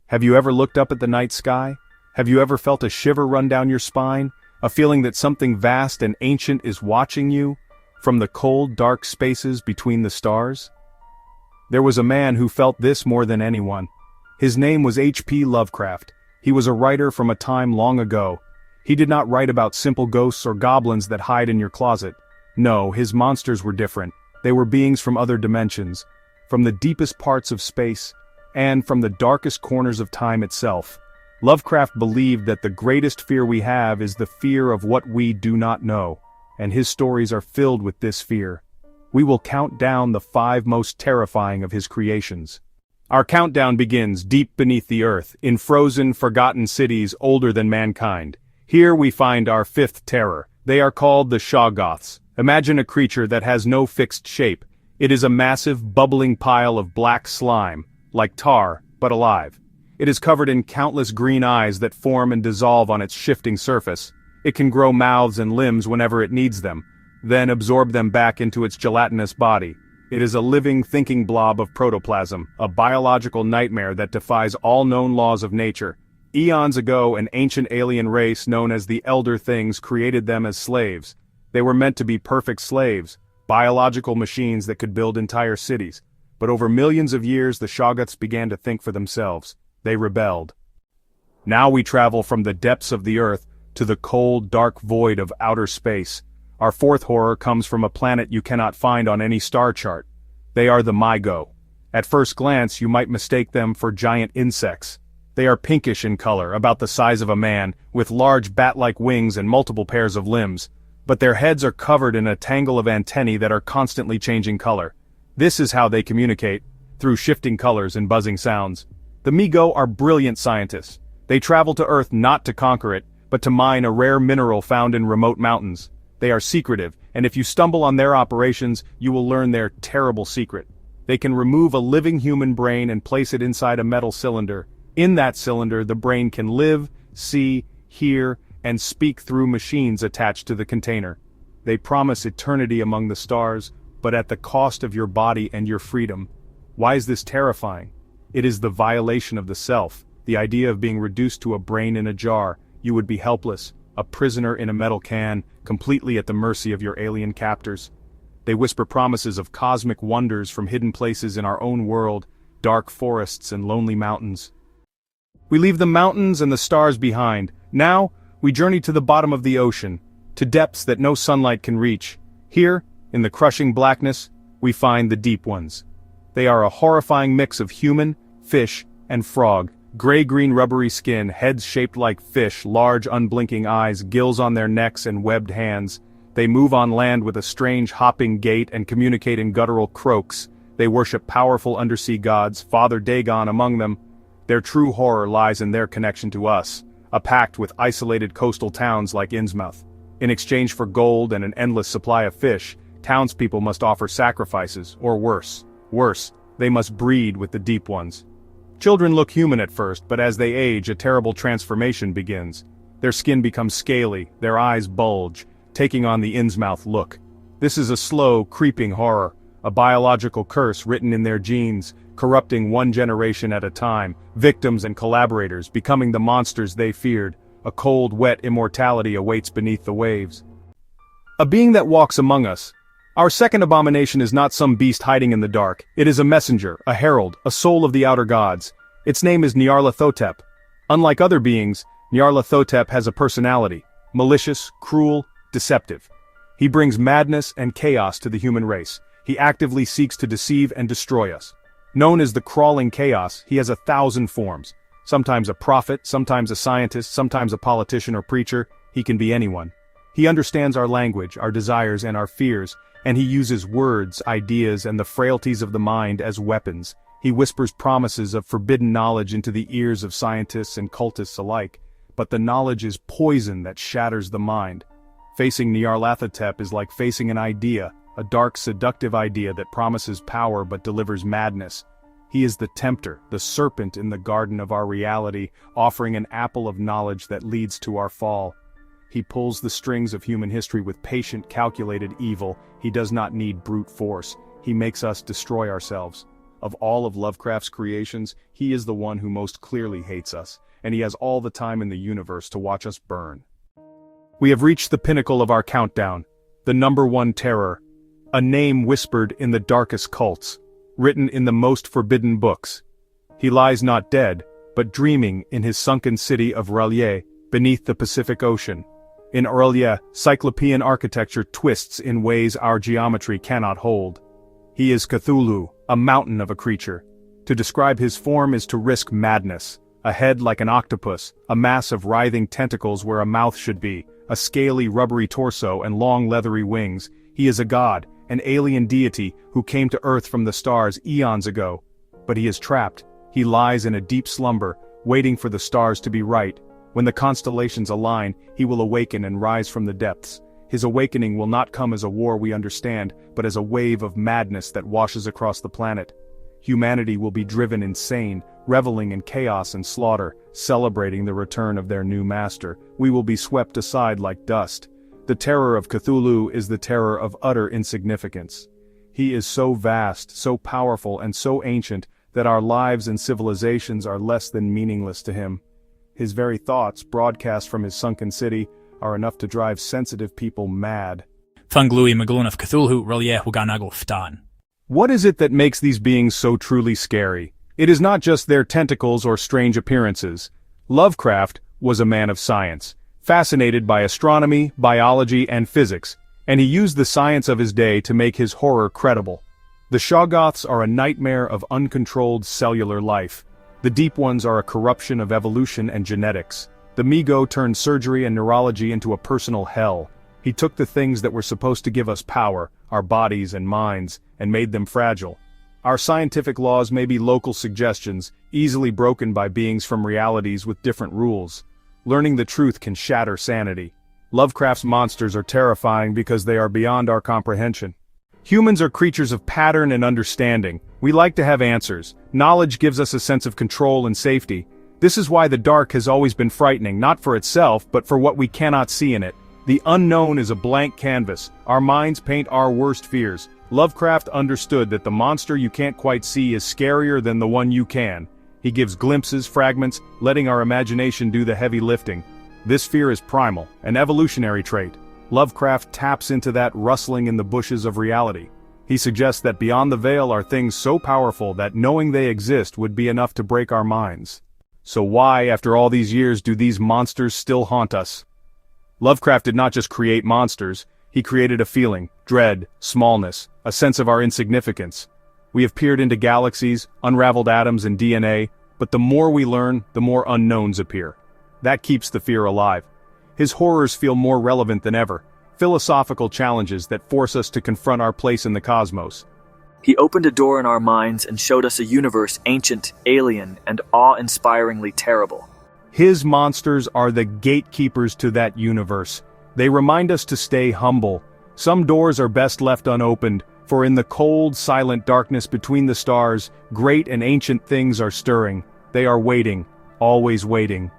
Have you ever looked up at the night sky? Have you ever felt a shiver run down your spine? A feeling that something vast and ancient is watching you? From the cold, dark spaces between the stars? There was a man who felt this more than anyone. His name was H.P. Lovecraft. He was a writer from a time long ago. He did not write about simple ghosts or goblins that hide in your closet. No, his monsters were different. They were beings from other dimensions, from the deepest parts of space, and from the darkest corners of time itself. Lovecraft believed that the greatest fear we have is the fear of what we do not know, and his stories are filled with this fear. We will count down the 5 most terrifying of his creations. Our countdown begins deep beneath the earth, in frozen, forgotten cities older than mankind. Here we find our 5th terror. They are called the Shoggoths. Imagine a creature that has no fixed shape. It is a massive, bubbling pile of black slime, like tar, but alive. It is covered in countless green eyes that form and dissolve on its shifting surface. It can grow mouths and limbs whenever it needs them, then absorb them back into its gelatinous body. It is a living, thinking blob of protoplasm, a biological nightmare that defies all known laws of nature. Eons ago, an ancient alien race known as the Elder Things created them as slaves. They were meant to be perfect slaves, biological machines that could build entire cities. But over millions of years, the Shoggoths began to think for themselves. They rebelled. Now we travel from the depths of the earth to the cold, dark void of outer space. Our 4th horror comes from a planet you cannot find on any star chart. They are the Mygo. At first glance, you might mistake them for giant insects. They are pinkish in color, about the size of a man, with large bat-like wings and multiple pairs of limbs. But their heads are covered in a tangle of antennae that are constantly changing color. This is how they communicate, through shifting colors and buzzing sounds. The Mygo are brilliant scientists. They travel to Earth not to conquer it, but to mine a rare mineral found in remote mountains. They are secretive, and if you stumble on their operations, you will learn their terrible secret. They can remove a living human brain and place it inside a metal cylinder. In that cylinder, the brain can live, see, hear, and speak through machines attached to the container. They promise eternity among the stars, but at the cost of your body and your freedom. Why is this terrifying? It is the violation of the self, the idea of being reduced to a brain in a jar. You would be helpless, a prisoner in a metal can, completely at the mercy of your alien captors. They whisper promises of cosmic wonders from hidden places in our own world, dark forests and lonely mountains. We leave the mountains and the stars behind. Now, we journey to the bottom of the ocean, to depths that no sunlight can reach. Here, in the crushing blackness, we find the deep ones. They are a horrifying mix of human, fish, and frog. Gray-green rubbery skin, heads shaped like fish, large unblinking eyes, gills on their necks and webbed hands. They move on land with a strange hopping gait and communicate in guttural croaks. They worship powerful undersea gods, Father Dagon among them. Their true horror lies in their connection to us, a pact with isolated coastal towns like Innsmouth. In exchange for gold and an endless supply of fish, townspeople must offer sacrifices, or worse, they must breed with the deep ones. Children look human at first, but as they age, a terrible transformation begins. Their skin becomes scaly, their eyes bulge, taking on the Innsmouth look. This is a slow, creeping horror, a biological curse written in their genes, corrupting one generation at a time, victims and collaborators becoming the monsters they feared. A cold, wet immortality awaits beneath the waves. A being that walks among us. Our second abomination is not some beast hiding in the dark. It is a messenger, a herald, a soul of the outer gods. Its name is Nyarlathotep. Unlike other beings, Nyarlathotep has a personality, malicious, cruel, deceptive. He brings madness and chaos to the human race. He actively seeks to deceive and destroy us. Known as the crawling chaos, he has 1,000 forms. Sometimes a prophet, sometimes a scientist, sometimes a politician or preacher. He can be anyone. He understands our language, our desires, and our fears, and he uses words, ideas, and the frailties of the mind as weapons. He whispers promises of forbidden knowledge into the ears of scientists and cultists alike, but the knowledge is poison that shatters the mind. Facing Nyarlathotep is like facing an idea, a dark, seductive idea that promises power but delivers madness. He is the tempter, the serpent in the garden of our reality, offering an apple of knowledge that leads to our fall. He pulls the strings of human history with patient, calculated evil. He does not need brute force. He makes us destroy ourselves. Of all of Lovecraft's creations, he is the one who most clearly hates us, and he has all the time in the universe to watch us burn. We have reached the pinnacle of our countdown, the number one terror, a name whispered in the darkest cults, written in the most forbidden books. He lies not dead, but dreaming in his sunken city of R'lyeh, beneath the Pacific Ocean. In R'lyeh, Cyclopean architecture twists in ways our geometry cannot hold. He is Cthulhu, a mountain of a creature. To describe his form is to risk madness. A head like an octopus, a mass of writhing tentacles where a mouth should be, a scaly rubbery torso and long leathery wings. He is a god, an alien deity who came to Earth from the stars eons ago. But he is trapped. He lies in a deep slumber, waiting for the stars to be right. When the constellations align, he will awaken and rise from the depths. His awakening will not come as a war we understand, but as a wave of madness that washes across the planet. Humanity will be driven insane, reveling in chaos and slaughter, celebrating the return of their new master. We will be swept aside like dust. The terror of Cthulhu is the terror of utter insignificance. He is so vast, so powerful, and so ancient that our lives and civilizations are less than meaningless to him. His very thoughts, broadcast from his sunken city, are enough to drive sensitive people mad. Thunglui Maglun of Cthulhu R'lyeh Wuganago Ftan. What is it that makes these beings so truly scary? It is not just their tentacles or strange appearances. Lovecraft was a man of science, fascinated by astronomy, biology, and physics, and he used the science of his day to make his horror credible. The Shoggoths are a nightmare of uncontrolled cellular life. The Deep Ones are a corruption of evolution and genetics. The Migo turned surgery and neurology into a personal hell. He took the things that were supposed to give us power, our bodies and minds, and made them fragile. Our scientific laws may be local suggestions, easily broken by beings from realities with different rules. Learning the truth can shatter sanity. Lovecraft's monsters are terrifying because they are beyond our comprehension. Humans are creatures of pattern and understanding. We like to have answers. Knowledge gives us a sense of control and safety. This is why the dark has always been frightening, not for itself, but for what we cannot see in it. The unknown is a blank canvas. Our minds paint our worst fears. Lovecraft understood that the monster you can't quite see is scarier than the one you can. He gives glimpses, fragments, letting our imagination do the heavy lifting. This fear is primal, an evolutionary trait. Lovecraft taps into that rustling in the bushes of reality. He suggests that beyond the veil are things so powerful that knowing they exist would be enough to break our minds. So why, after all these years, do these monsters still haunt us? Lovecraft did not just create monsters, he created a feeling, dread, smallness, a sense of our insignificance. We have peered into galaxies, unraveled atoms and DNA, but the more we learn, the more unknowns appear. That keeps the fear alive. His horrors feel more relevant than ever, philosophical challenges that force us to confront our place in the cosmos. He opened a door in our minds and showed us a universe ancient, alien, and awe-inspiringly terrible. His monsters are the gatekeepers to that universe. They remind us to stay humble. Some doors are best left unopened, for in the cold, silent darkness between the stars, great and ancient things are stirring. They are waiting, always waiting.